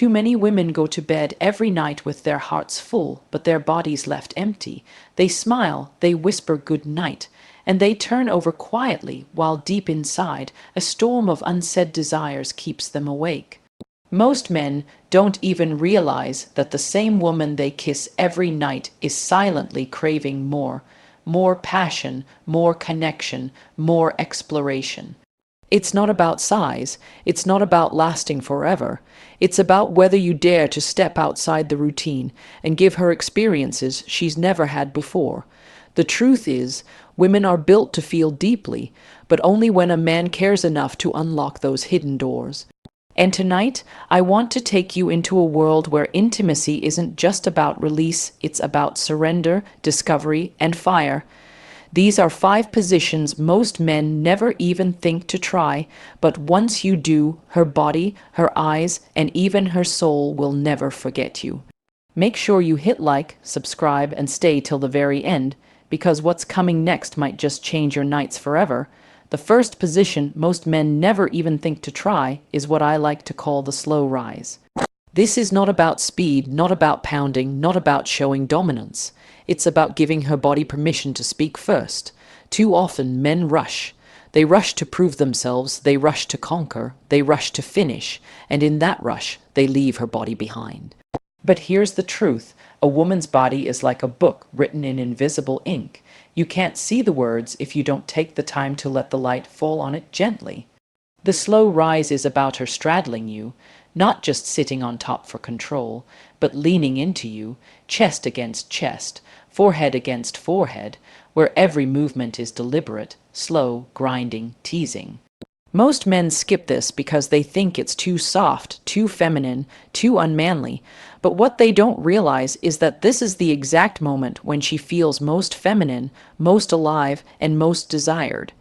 Too many women go to bed every night with their hearts full, but their bodies left empty. They smile, they whisper good night, and they turn over quietly while deep inside, a storm of unsaid desires keeps them awake. Most men don't even realize that the same woman they kiss every night is silently craving more, more passion, more connection, more exploration. It's not about size, it's not about lasting forever. It's about whether you dare to step outside the routine and give her experiences she's never had before. The truth is, women are built to feel deeply, but only when a man cares enough to unlock those hidden doors. And tonight, I want to take you into a world where intimacy isn't just about release, it's about surrender, discovery, and fire. These are 5 positions most men never even think to try, but once you do, her body, her eyes, and even her soul will never forget you. Make sure you hit like, subscribe, and stay till the very end, because what's coming next might just change your nights forever. The first position most men never even think to try is what I like to call the slow rise. This is not about speed, not about pounding, not about showing dominance. It's about giving her body permission to speak first. Too often men rush. They rush to prove themselves, they rush to conquer, they rush to finish, and in that rush, they leave her body behind. But here's the truth. A woman's body is like a book written in invisible ink. You can't see the words if you don't take the time to let the light fall on it gently. The slow rise is about her straddling you, not just sitting on top for control, but leaning into you, chest against chest, forehead against forehead, where every movement is deliberate, slow, grinding, teasing. Most men skip this because they think it's too soft, too feminine, too unmanly, but what they don't realize is that this is the exact moment when she feels most feminine, most alive, and most desired.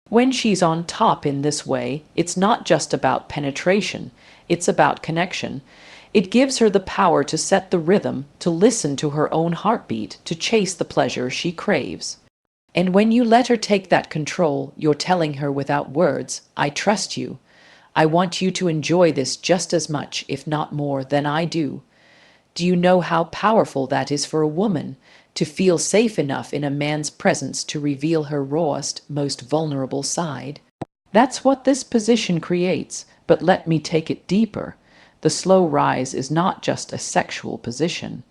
When she's on top in this way, it's not just about penetration, it's about connection. It gives her the power to set the rhythm, to listen to her own heartbeat, to chase the pleasure she craves. And when you let her take that control, you're telling her without words, I trust you. I want you to enjoy this just as much, if not more, than I do. Do you know how powerful that is for a woman, to feel safe enough in a man's presence to reveal her rawest, most vulnerable side? That's what this position creates, but let me take it deeper. The slow rise is not just a sexual position.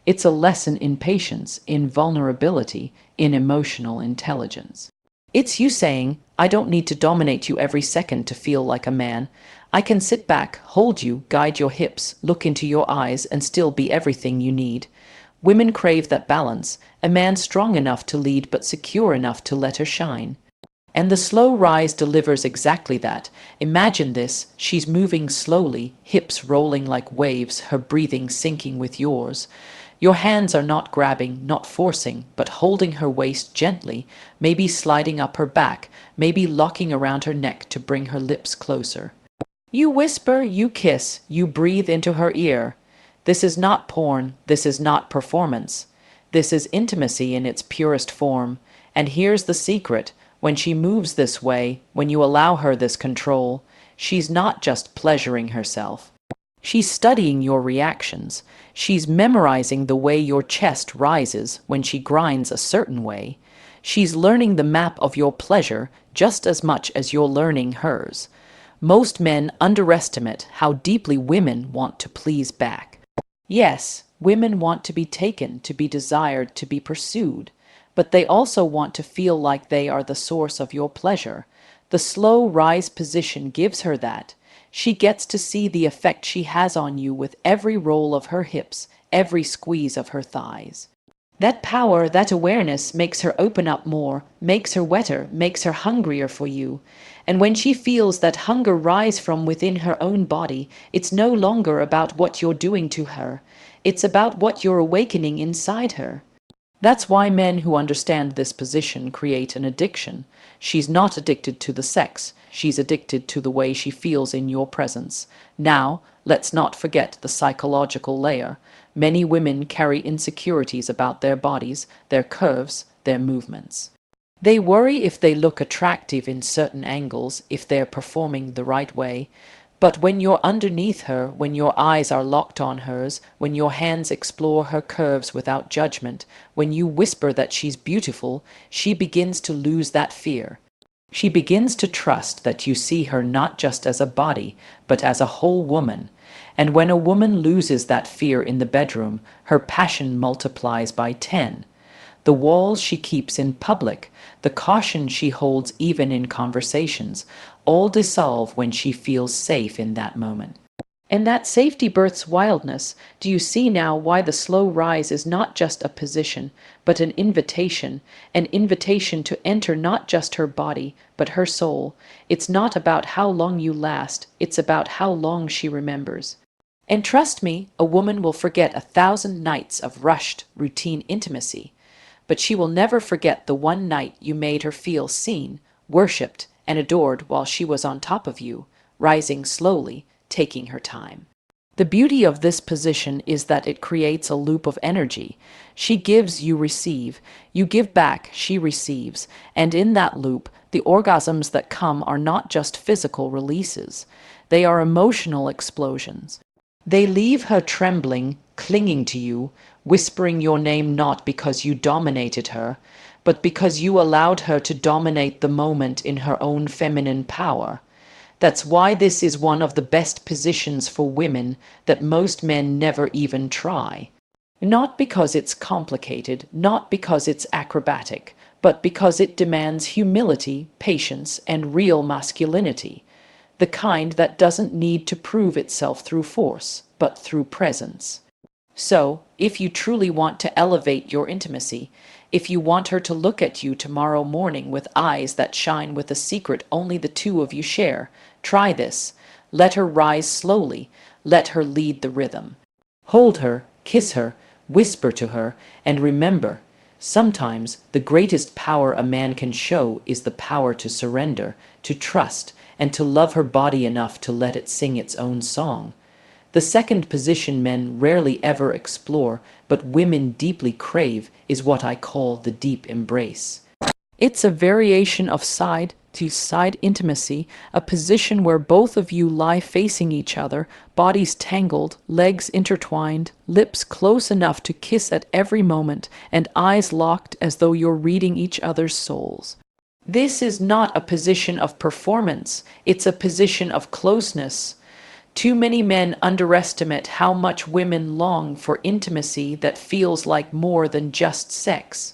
It's a lesson in patience, in vulnerability, in emotional intelligence. It's you saying, I don't need to dominate you every second to feel like a man. I can sit back, hold you, guide your hips, look into your eyes, and still be everything you need. Women crave that balance, a man strong enough to lead but secure enough to let her shine. And the slow rise delivers exactly that. Imagine this, she's moving slowly, hips rolling like waves, her breathing syncing with yours. Your hands are not grabbing, not forcing, but holding her waist gently, maybe sliding up her back, maybe locking around her neck to bring her lips closer. You whisper, you kiss, you breathe into her ear. This is not porn, this is not performance. This is intimacy in its purest form. And here's the secret. When she moves this way, when you allow her this control, she's not just pleasuring herself. She's studying your reactions. She's memorizing the way your chest rises when she grinds a certain way. She's learning the map of your pleasure just as much as you're learning hers. Most men underestimate how deeply women want to please back. Yes, women want to be taken, to be desired, to be pursued, but they also want to feel like they are the source of your pleasure. The slow rise position gives her that. She gets to see the effect she has on you with every roll of her hips, every squeeze of her thighs. That power, that awareness makes her open up more, makes her wetter, makes her hungrier for you. And when she feels that hunger rise from within her own body, it's no longer about what you're doing to her. It's about what you're awakening inside her. That's why men who understand this position create an addiction. She's not addicted to the sex. She's addicted to the way she feels in your presence. Now, let's not forget the psychological layer. Many women carry insecurities about their bodies, their curves, their movements. They worry if they look attractive in certain angles, if they're performing the right way. But when you're underneath her, when your eyes are locked on hers, when your hands explore her curves without judgment, when you whisper that she's beautiful, she begins to lose that fear. She begins to trust that you see her not just as a body, but as a whole woman. And when a woman loses that fear in the bedroom, her passion multiplies by 10. The walls she keeps in public, the caution she holds even in conversations, all dissolve when she feels safe in that moment. And that safety births wildness. Do you see now why the slow rise is not just a position, but an invitation to enter not just her body, but her soul? It's not about how long you last, it's about how long she remembers. And trust me, a woman will forget 1,000 nights of rushed, routine intimacy, but she will never forget the one night you made her feel seen, worshipped, and adored while she was on top of you, rising slowly, taking her time. The beauty of this position is that it creates a loop of energy. She gives, you receive. You give back, she receives. And in that loop, the orgasms that come are not just physical releases. They are emotional explosions. They leave her trembling, clinging to you, whispering your name not because you dominated her, but because you allowed her to dominate the moment in her own feminine power. That's why this is one of the best positions for women that most men never even try. Not because it's complicated, not because it's acrobatic, but because it demands humility, patience, and real masculinity. The kind that doesn't need to prove itself through force, but through presence. So, if you truly want to elevate your intimacy, if you want her to look at you tomorrow morning with eyes that shine with a secret only the two of you share, try this. Let her rise slowly. Let her lead the rhythm. Hold her, kiss her, whisper to her, and remember, sometimes the greatest power a man can show is the power to surrender, to trust, and to love her body enough to let it sing its own song. The second position men rarely ever explore, but women deeply crave, is what I call the deep embrace. It's a variation of side-to-side intimacy, a position where both of you lie facing each other, bodies tangled, legs intertwined, lips close enough to kiss at every moment, and eyes locked as though you're reading each other's souls. This is not a position of performance, it's a position of closeness. Too many men underestimate how much women long for intimacy that feels like more than just sex.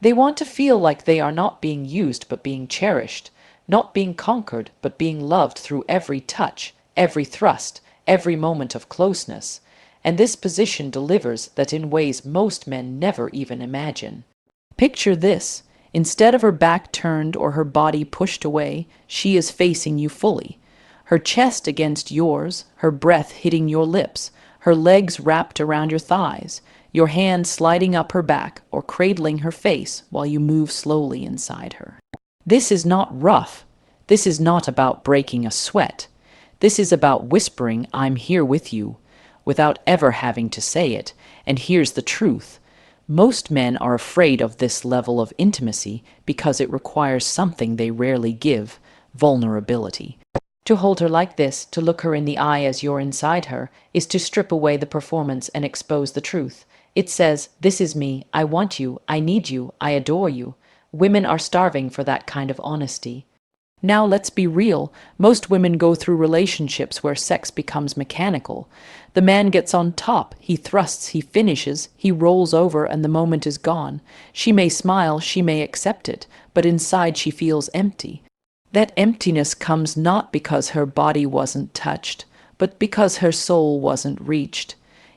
They want to feel like they are not being used but being cherished, not being conquered but being loved through every touch, every thrust, every moment of closeness. And this position delivers that in ways most men never even imagine. Picture this. Instead of her back turned or her body pushed away, she is facing you fully. Her chest against yours, her breath hitting your lips, her legs wrapped around your thighs, your hand sliding up her back or cradling her face while you move slowly inside her. This is not rough. This is not about breaking a sweat. This is about whispering, "I'm here with you," without ever having to say it. And here's the truth. Most men are afraid of this level of intimacy because it requires something they rarely give: vulnerability. To hold her like this, to look her in the eye as you're inside her, is to strip away the performance and expose the truth. It says, "This is me, I want you, I need you, I adore you." Women are starving for that kind of honesty. Now let's be real. Most women go through relationships where sex becomes mechanical. The man gets on top, he thrusts, he finishes, he rolls over, and the moment is gone. She may smile, she may accept it, but inside she feels empty. That emptiness comes not because her body wasn't touched, but because her soul wasn't reached.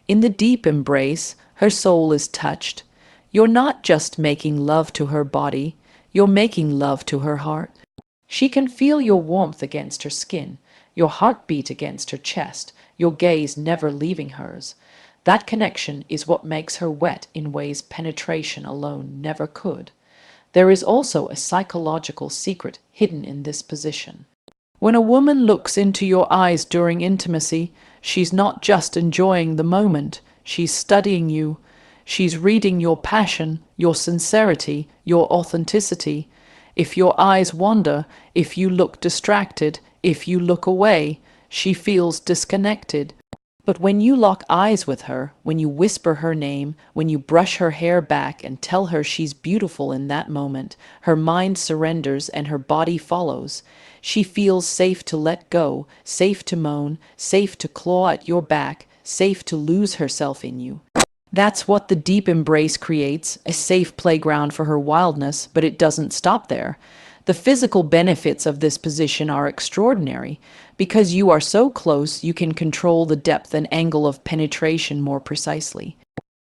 In the deep embrace, her soul is touched. You're not just making love to her body, you're making love to her heart. She can feel your warmth against her skin, your heartbeat against her chest, your gaze never leaving hers. That connection is what makes her wet in ways penetration alone never could. There is also a psychological secret hidden in this position. When a woman looks into your eyes during intimacy, she's not just enjoying the moment, she's studying you. She's reading your passion, your sincerity, your authenticity. If your eyes wander, if you look distracted, if you look away, She feels disconnected. But when you lock eyes with her, when you whisper her name, when you brush her hair back and tell her she's beautiful in that moment, her mind surrenders and her body follows. She feels safe to let go, safe to moan, safe to claw at your back, safe to lose herself in you. That's what the deep embrace creates, a safe playground for her wildness, but it doesn't stop there. The physical benefits of this position are extraordinary. Because you are so close, you can control the depth and angle of penetration more precisely.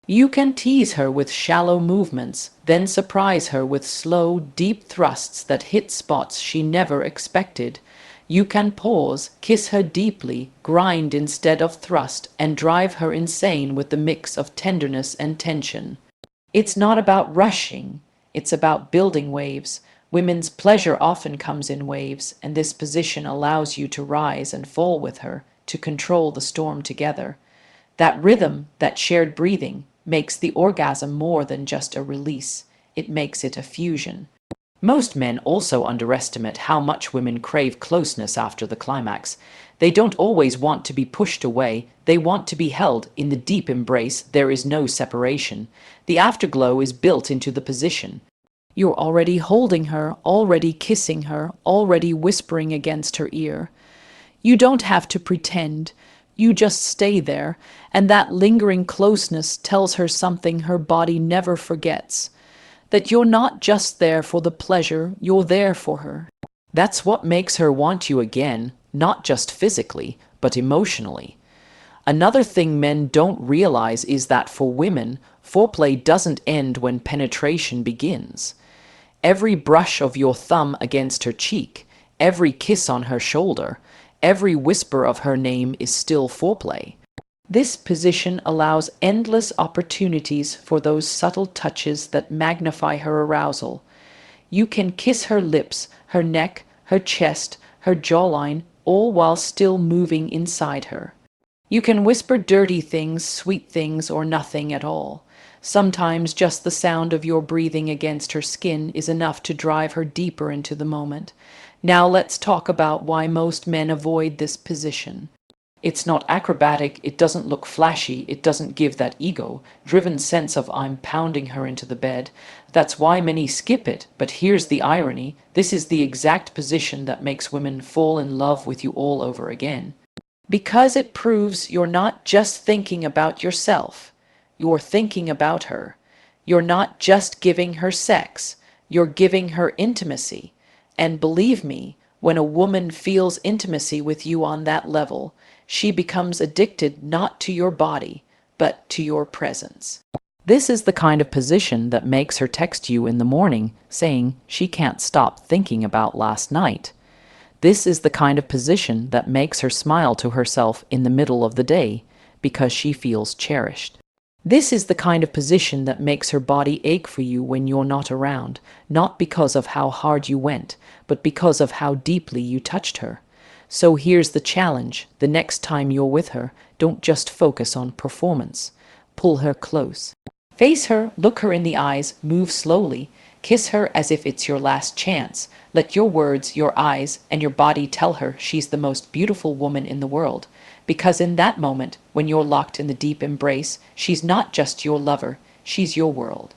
You can tease her with shallow movements, then surprise her with slow, deep thrusts that hit spots she never expected. You can pause, kiss her deeply, grind instead of thrust, and drive her insane with the mix of tenderness and tension. It's not about rushing, it's about building waves. Women's pleasure often comes in waves, and this position allows you to rise and fall with her, to control the storm together. That rhythm, that shared breathing, makes the orgasm more than just a release. It makes it a fusion. Most men also underestimate how much women crave closeness after the climax. They don't always want to be pushed away, they want to be held. In the deep embrace, there is no separation. The afterglow is built into the position. You're already holding her, already kissing her, already whispering against her ear. You don't have to pretend. You just stay there, and that lingering closeness tells her something her body never forgets. That you're not just there for the pleasure, you're there for her. That's what makes her want you again, not just physically, but emotionally. Another thing men don't realize is that for women, foreplay doesn't end when penetration begins. Every brush of your thumb against her cheek, every kiss on her shoulder, every whisper of her name is still foreplay. This position allows endless opportunities for those subtle touches that magnify her arousal. You can kiss her lips, her neck, her chest, her jawline, all while still moving inside her. You can whisper dirty things, sweet things, or nothing at all. Sometimes just the sound of your breathing against her skin is enough to drive her deeper into the moment. Now let's talk about why most men avoid this position. It's not acrobatic, it doesn't look flashy, it doesn't give that ego-driven sense of I'm pounding her into the bed. That's why many skip it, but here's the irony. This is the exact position that makes women fall in love with you all over again. Because it proves you're not just thinking about yourself, you're thinking about her. You're not just giving her sex, you're giving her intimacy. And believe me, when a woman feels intimacy with you on that level, she becomes addicted not to your body, but to your presence. This is the kind of position that makes her text you in the morning saying she can't stop thinking about last night. This is the kind of position that makes her smile to herself in the middle of the day because she feels cherished. This is the kind of position that makes her body ache for you when you're not around, not because of how hard you went, but because of how deeply you touched her. So here's the challenge. The next time you're with her, don't just focus on performance. Pull her close. Face her, look her in the eyes, move slowly. Kiss her as if it's your last chance. Let your words, your eyes, and your body tell her she's the most beautiful woman in the world. Because in that moment, when you're locked in the deep embrace, she's not just your lover, she's your world.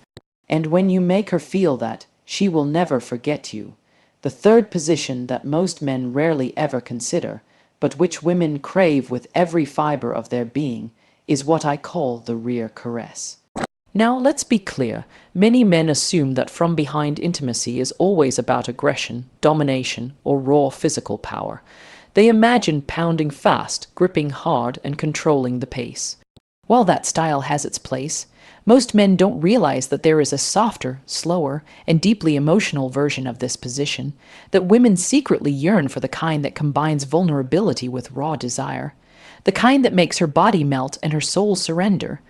And when you make her feel that, she will never forget you. The third position that most men rarely ever consider, but which women crave with every fiber of their being, is what I call the rear caress. Now, let's be clear. Many men assume that from behind intimacy is always about aggression, domination, or raw physical power. They imagine pounding fast, gripping hard, and controlling the pace. While that style has its place, most men don't realize that there is a softer, slower, and deeply emotional version of this position, that women secretly yearn for, the kind that combines vulnerability with raw desire, the kind that makes her body melt and her soul surrender.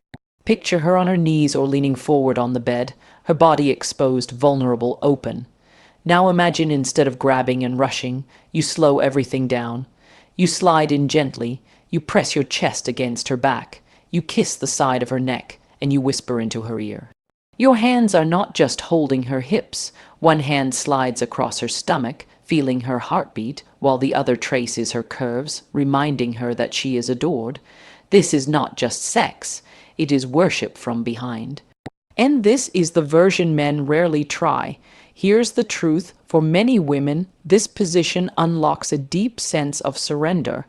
Picture her on her knees or leaning forward on the bed, her body exposed, vulnerable, open. Now imagine, instead of grabbing and rushing, you slow everything down. You slide in gently, you press your chest against her back, you kiss the side of her neck, and you whisper into her ear. Your hands are not just holding her hips. One hand slides across her stomach, feeling her heartbeat, while the other traces her curves, reminding her that she is adored. This is not just sex, it is worship from behind. And this is the version men rarely try. Here's the truth: for many women, this position unlocks a deep sense of surrender.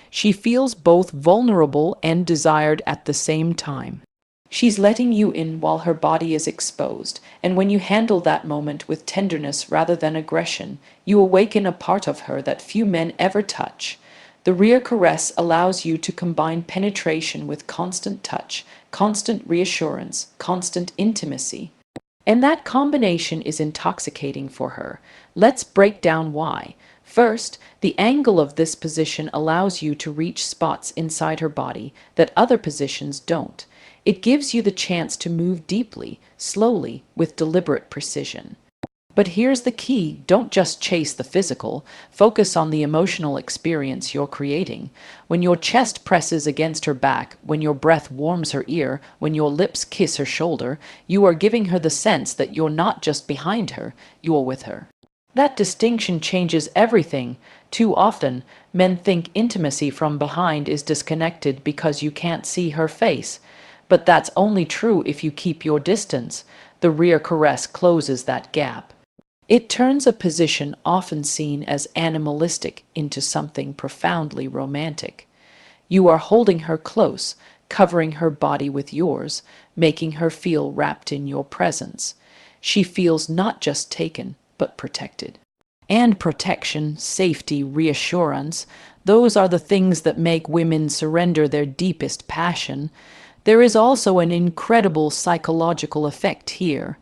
She feels both vulnerable and desired at the same time. She's letting you in while her body is exposed, and when you handle that moment with tenderness rather than aggression, you awaken a part of her that few men ever touch. The rear caress allows you to combine penetration with constant touch, constant reassurance, constant intimacy. And that combination is intoxicating for her. Let's break down why. First, the angle of this position allows you to reach spots inside her body that other positions don't. It gives you the chance to move deeply, slowly, with deliberate precision. But here's the key: don't just chase the physical, focus on the emotional experience you're creating. When your chest presses against her back, when your breath warms her ear, when your lips kiss her shoulder, you are giving her the sense that you're not just behind her, you're with her. That distinction changes everything. Too often, men think intimacy from behind is disconnected because you can't see her face. But that's only true if you keep your distance. The rear caress closes that gap. It turns a position often seen as animalistic into something profoundly romantic. You are holding her close, covering her body with yours, making her feel wrapped in your presence. She feels not just taken, but protected. And protection, safety, reassurance, those are the things that make women surrender their deepest passion. There is also an incredible psychological effect here.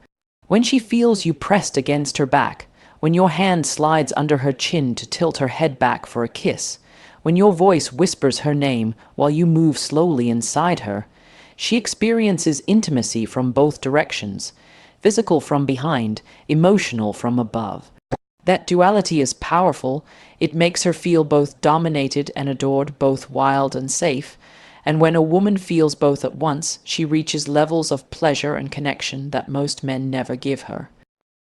When she feels you pressed against her back, when your hand slides under her chin to tilt her head back for a kiss, when your voice whispers her name while you move slowly inside her, she experiences intimacy from both directions: physical from behind, emotional from above. That duality is powerful. It makes her feel both dominated and adored, both wild and safe. And when a woman feels both at once, she reaches levels of pleasure and connection that most men never give her.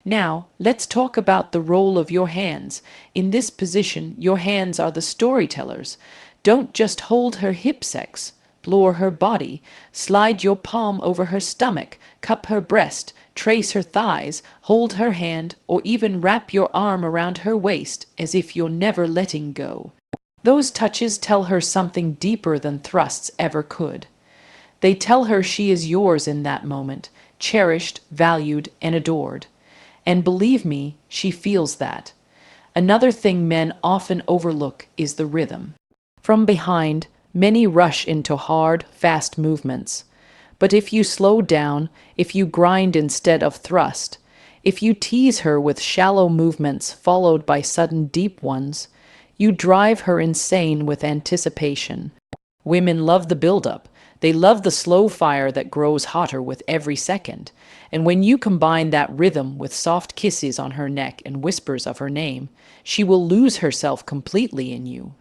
Now, let's talk about the role of your hands. In this position, your hands are the storytellers. Don't just hold her hips, explore her body. Slide your palm over her stomach, cup her breast, trace her thighs, hold her hand, or even wrap your arm around her waist as if you're never letting go. Those touches tell her something deeper than thrusts ever could. They tell her she is yours in that moment, cherished, valued, and adored. And believe me, she feels that. Another thing men often overlook is the rhythm. From behind, many rush into hard, fast movements. But if you slow down, if you grind instead of thrust, if you tease her with shallow movements followed by sudden deep ones, you drive her insane with anticipation. Women love the buildup. They love the slow fire that grows hotter with every second. And when you combine that rhythm with soft kisses on her neck and whispers of her name, she will lose herself completely in you.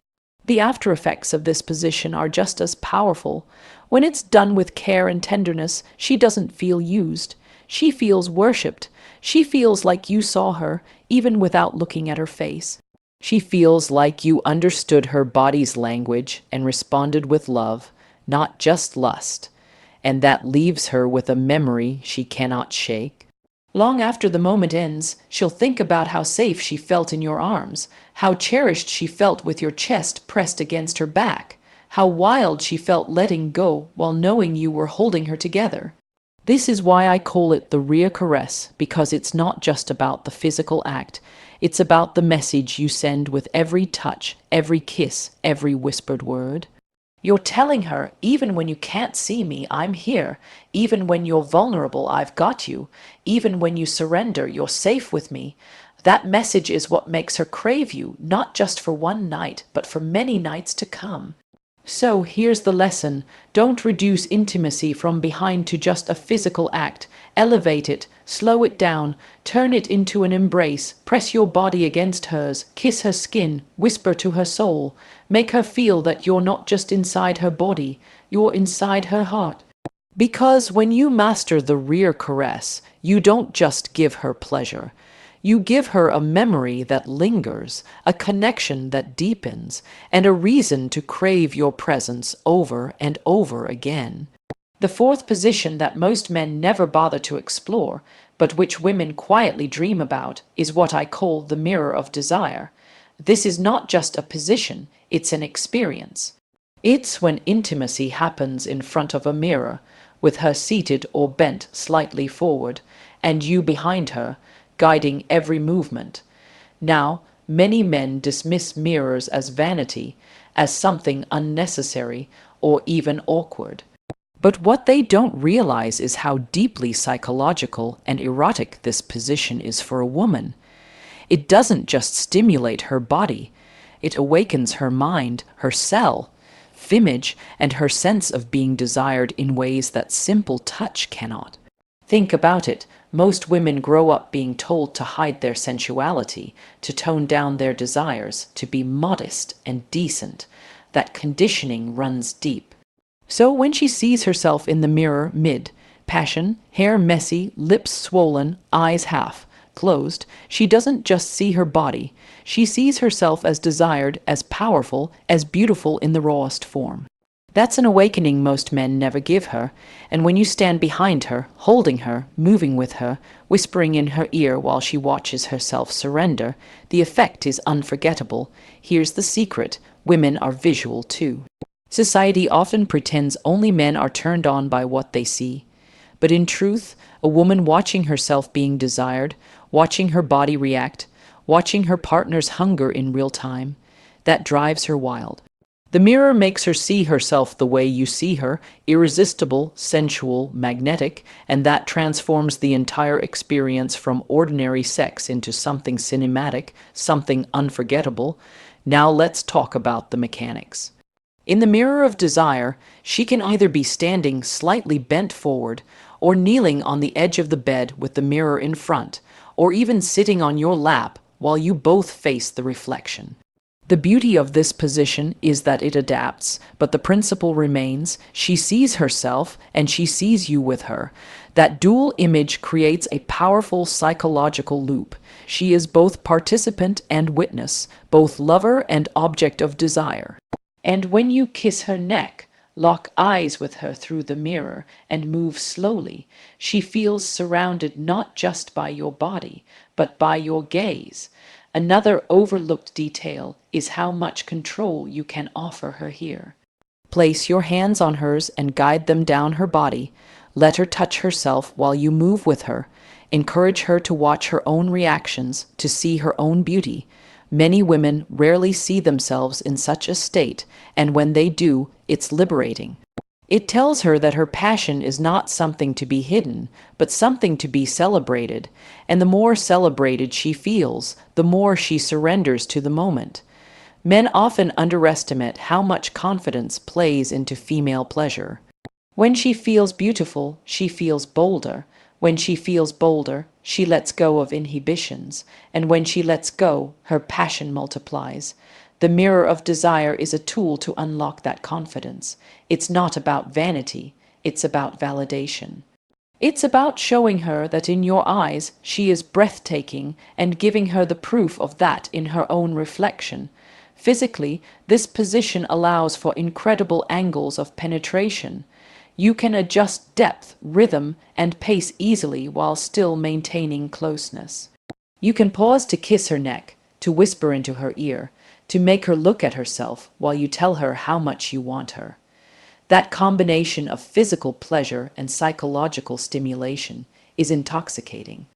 The after effects of this position are just as powerful. When it's done with care and tenderness, she doesn't feel used. She feels worshipped. She feels like you saw her, even without looking at her face. She feels like you understood her body's language and responded with love, not just lust. And that leaves her with a memory she cannot shake. Long after the moment ends, she'll think about how safe she felt in your arms, how cherished she felt with your chest pressed against her back, how wild she felt letting go while knowing you were holding her together. This is why I call it the rear caress, because it's not just about the physical act. It's about the message you send with every touch, every kiss, every whispered word. You're telling her, even when you can't see me, I'm here. Even when you're vulnerable, I've got you. Even when you surrender, you're safe with me. That message is what makes her crave you, not just for one night, but for many nights to come. So here's the lesson. Don't reduce intimacy from behind to just a physical act. Elevate it, slow it down, turn it into an embrace, press your body against hers, kiss her skin, whisper to her soul. Make her feel that you're not just inside her body, you're inside her heart. Because when you master the rear caress, you don't just give her pleasure. You give her a memory that lingers, a connection that deepens, and a reason to crave your presence over and over again. The fourth position that most men never bother to explore, but which women quietly dream about, is what I call the mirror of desire. This is not just a position, it's an experience. It's when intimacy happens in front of a mirror, with her seated or bent slightly forward, and you behind her, guiding every movement. Now, many men dismiss mirrors as vanity, as something unnecessary or even awkward. But what they don't realize is how deeply psychological and erotic this position is for a woman. It doesn't just stimulate her body, it awakens her mind, her self-image, and her sense of being desired in ways that simple touch cannot. Think about it. Most women grow up being told to hide their sensuality, to tone down their desires, to be modest and decent. That conditioning runs deep. So when she sees herself in the mirror mid-passion, hair messy, lips swollen, eyes half closed, she doesn't just see her body. She sees herself as desired, as powerful, as beautiful in the rawest form. That's an awakening most men never give her, and when you stand behind her, holding her, moving with her, whispering in her ear while she watches herself surrender, the effect is unforgettable. Here's the secret: women are visual too. Society often pretends only men are turned on by what they see. But in truth, a woman watching herself being desired, watching her body react, watching her partner's hunger in real time, that drives her wild. The mirror makes her see herself the way you see her, irresistible, sensual, magnetic, and that transforms the entire experience from ordinary sex into something cinematic, something unforgettable. Now let's talk about the mechanics. In the mirror of desire, she can either be standing slightly bent forward, or kneeling on the edge of the bed with the mirror in front, or even sitting on your lap while you both face the reflection. The beauty of this position is that it adapts, but the principle remains: she sees herself and she sees you with her. That dual image creates a powerful psychological loop. She is both participant and witness, both lover and object of desire. And when you kiss her neck, lock eyes with her through the mirror, and move slowly, she feels surrounded not just by your body, but by your gaze. Another overlooked detail is how much control you can offer her here. Place your hands on hers and guide them down her body. Let her touch herself while you move with her. Encourage her to watch her own reactions, to see her own beauty. Many women rarely see themselves in such a state, and when they do, it's liberating. It tells her that her passion is not something to be hidden, but something to be celebrated, and the more celebrated she feels, the more she surrenders to the moment. Men often underestimate how much confidence plays into female pleasure. When she feels beautiful, she feels bolder. When she feels bolder, she lets go of inhibitions, and when she lets go, her passion multiplies. The mirror of desire is a tool to unlock that confidence. It's not about vanity, it's about validation. It's about showing her that in your eyes she is breathtaking and giving her the proof of that in her own reflection. Physically, this position allows for incredible angles of penetration. You can adjust depth, rhythm, and pace easily while still maintaining closeness. You can pause to kiss her neck, to whisper into her ear, to make her look at herself while you tell her how much you want her. That combination of physical pleasure and psychological stimulation is intoxicating.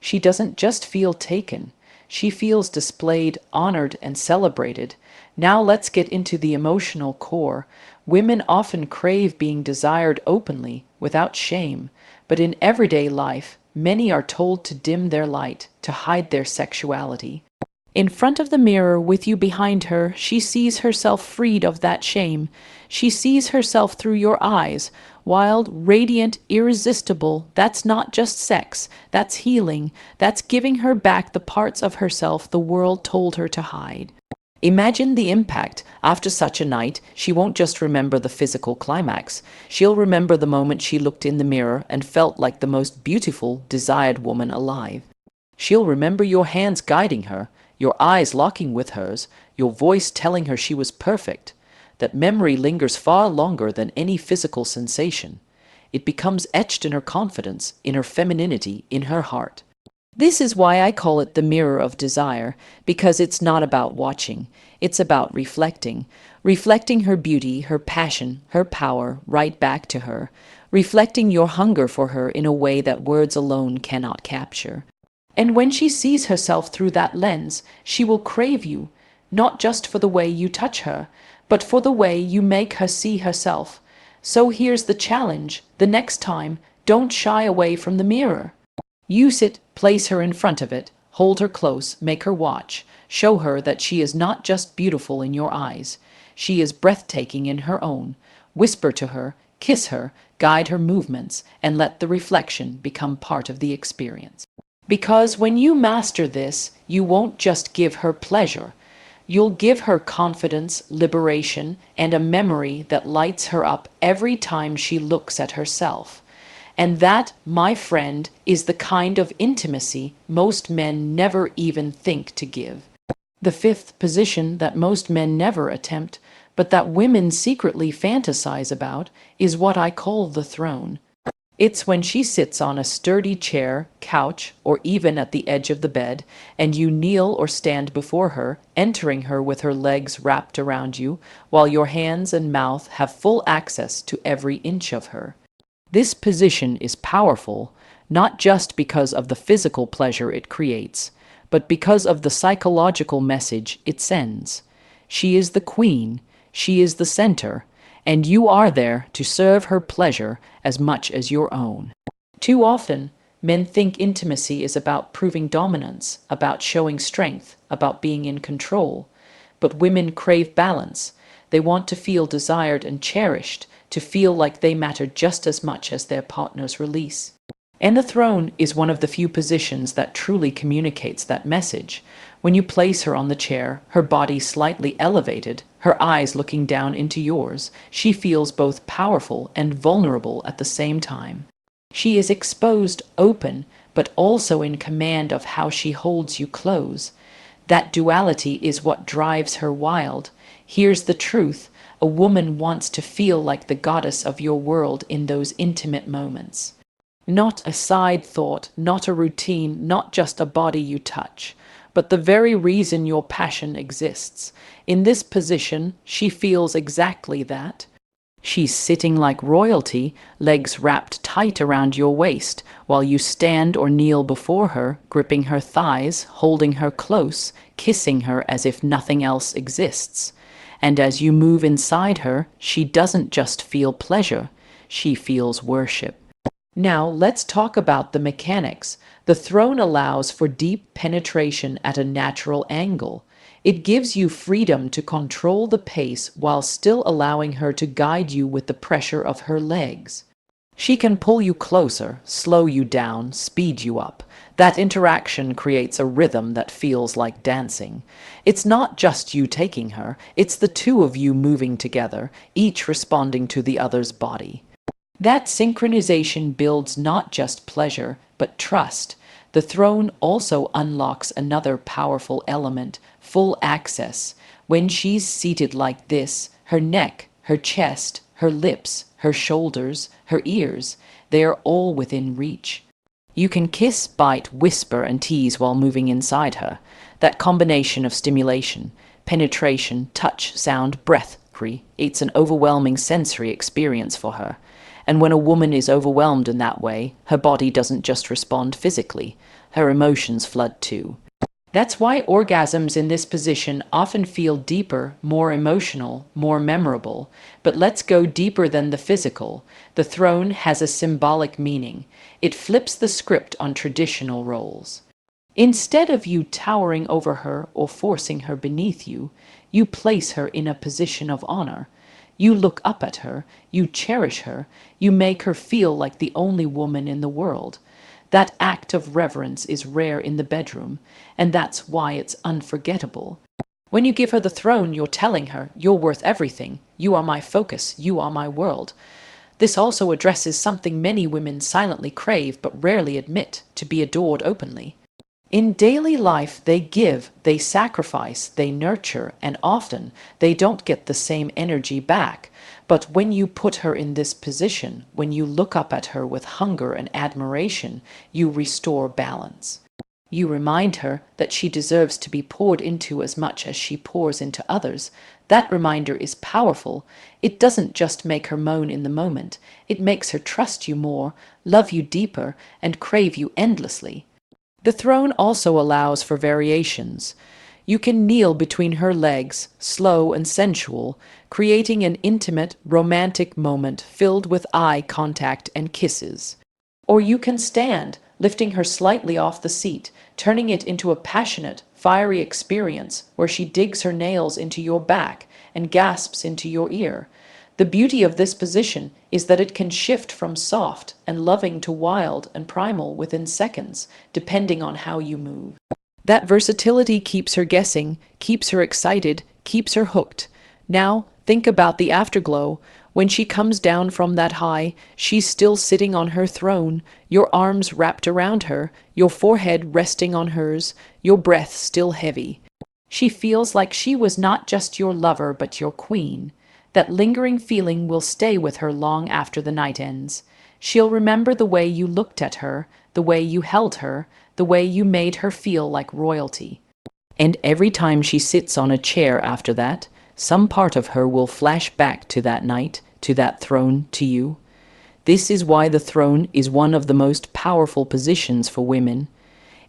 She doesn't just feel taken, she feels displayed, honored, and celebrated. Now let's get into the emotional core. Women often crave being desired openly, without shame, but in everyday life, many are told to dim their light, to hide their sexuality. In front of the mirror, with you behind her, she sees herself freed of that shame. She sees herself through your eyes, wild, radiant, irresistible. That's not just sex, that's healing. That's giving her back the parts of herself the world told her to hide. Imagine the impact. After such a night, she won't just remember the physical climax. She'll remember the moment she looked in the mirror and felt like the most beautiful, desired woman alive. She'll remember your hands guiding her, your eyes locking with hers, your voice telling her she was perfect. That memory lingers far longer than any physical sensation. It becomes etched in her confidence, in her femininity, in her heart. This is why I call it the mirror of desire, because it's not about watching, it's about reflecting. Reflecting her beauty, her passion, her power right back to her. Reflecting your hunger for her in a way that words alone cannot capture. And when she sees herself through that lens, she will crave you, not just for the way you touch her, but for the way you make her see herself. So here's the challenge. The next time, don't shy away from the mirror. Use it, place her in front of it, hold her close, make her watch. Show her that she is not just beautiful in your eyes. She is breathtaking in her own. Whisper to her, kiss her, guide her movements, and let the reflection become part of the experience. Because when you master this, you won't just give her pleasure. You'll give her confidence, liberation, and a memory that lights her up every time she looks at herself. And that, my friend, is the kind of intimacy most men never even think to give. The fifth position that most men never attempt, but that women secretly fantasize about, is what I call the throne. It's when she sits on a sturdy chair, couch, or even at the edge of the bed, and you kneel or stand before her, entering her with her legs wrapped around you, while your hands and mouth have full access to every inch of her. This position is powerful, not just because of the physical pleasure it creates, but because of the psychological message it sends. She is the queen, she is the center, and you are there to serve her pleasure as much as your own. Too often, men think intimacy is about proving dominance, about showing strength, about being in control. But women crave balance. They want to feel desired and cherished, to feel like they matter just as much as their partner's release. And the throne is one of the few positions that truly communicates that message. When you place her on the chair, her body slightly elevated, her eyes looking down into yours, she feels both powerful and vulnerable at the same time. She is exposed, open, but also in command of how she holds you close. That duality is what drives her wild. Here's the truth. A woman wants to feel like the goddess of your world in those intimate moments. Not a side thought, not a routine, not just a body you touch, but the very reason your passion exists. In this position, she feels exactly that. She's sitting like royalty, legs wrapped tight around your waist, while you stand or kneel before her, gripping her thighs, holding her close, kissing her as if nothing else exists. And as you move inside her, she doesn't just feel pleasure, she feels worship. Now let's talk about the mechanics. The throne allows for deep penetration at a natural angle. It gives you freedom to control the pace while still allowing her to guide you with the pressure of her legs. She can pull you closer, slow you down, speed you up. That interaction creates a rhythm that feels like dancing. It's not just you taking her, it's the two of you moving together, each responding to the other's body. That synchronization builds not just pleasure, but trust. The throne also unlocks another powerful element, full access. When she's seated like this, her neck, her chest, her lips, her shoulders, her ears, they are all within reach. You can kiss, bite, whisper, and tease while moving inside her. That combination of stimulation, penetration, touch, sound, breath creates an overwhelming sensory experience for her. And when a woman is overwhelmed in that way, her body doesn't just respond physically, her emotions flood too. That's why orgasms in this position often feel deeper, more emotional, more memorable. But let's go deeper than the physical. The throne has a symbolic meaning. It flips the script on traditional roles. Instead of you towering over her or forcing her beneath you, you place her in a position of honor. You look up at her, you cherish her, you make her feel like the only woman in the world. That act of reverence is rare in the bedroom, and that's why it's unforgettable. When you give her the throne, you're telling her, you're worth everything. You are my focus, you are my world. This also addresses something many women silently crave but rarely admit, to be adored openly. In daily life, they give, they sacrifice, they nurture, and often they don't get the same energy back. But when you put her in this position, when you look up at her with hunger and admiration, you restore balance. You remind her that she deserves to be poured into as much as she pours into others. That reminder is powerful. It doesn't just make her moan in the moment, it makes her trust you more, love you deeper, and crave you endlessly. The throne also allows for variations. You can kneel between her legs, slow and sensual, creating an intimate, romantic moment filled with eye contact and kisses. Or you can stand, lifting her slightly off the seat, turning it into a passionate, fiery experience where she digs her nails into your back and gasps into your ear. The beauty of this position is that it can shift from soft and loving to wild and primal within seconds, depending on how you move. That versatility keeps her guessing, keeps her excited, keeps her hooked. Now, think about the afterglow. When she comes down from that high, she's still sitting on her throne, your arms wrapped around her, your forehead resting on hers, your breath still heavy. She feels like she was not just your lover, but your queen. That lingering feeling will stay with her long after the night ends. She'll remember the way you looked at her, the way you held her, the way you made her feel like royalty. And every time she sits on a chair after that, some part of her will flash back to that night, to that throne, to you. This is why the throne is one of the most powerful positions for women.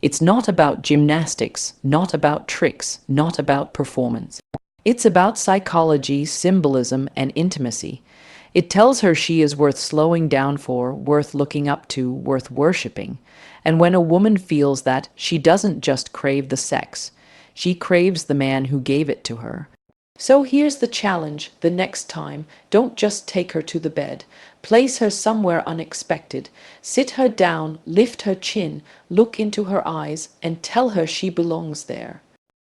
It's not about gymnastics, not about tricks, not about performance. It's about psychology, symbolism, and intimacy. It tells her she is worth slowing down for, worth looking up to, worth worshipping. And when a woman feels that, she doesn't just crave the sex. She craves the man who gave it to her. So here's the challenge the next time. Don't just take her to the bed. Place her somewhere unexpected. Sit her down, lift her chin, look into her eyes, and tell her she belongs there.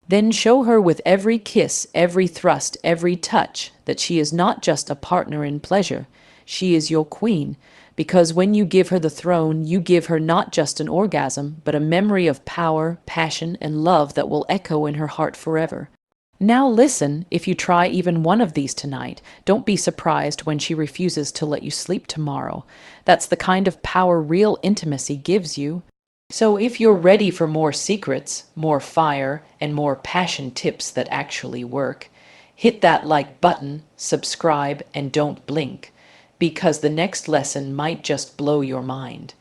Then show her with every kiss, every thrust, every touch that she is not just a partner in pleasure. She is your queen, because when you give her the throne, you give her not just an orgasm, but a memory of power, passion, and love that will echo in her heart forever. Now listen, if you try even one of these tonight, don't be surprised when she refuses to let you sleep tomorrow. That's the kind of power real intimacy gives you. So if you're ready for more secrets, more fire, and more passion tips that actually work, hit that like button, subscribe, and don't blink, because the next lesson might just blow your mind.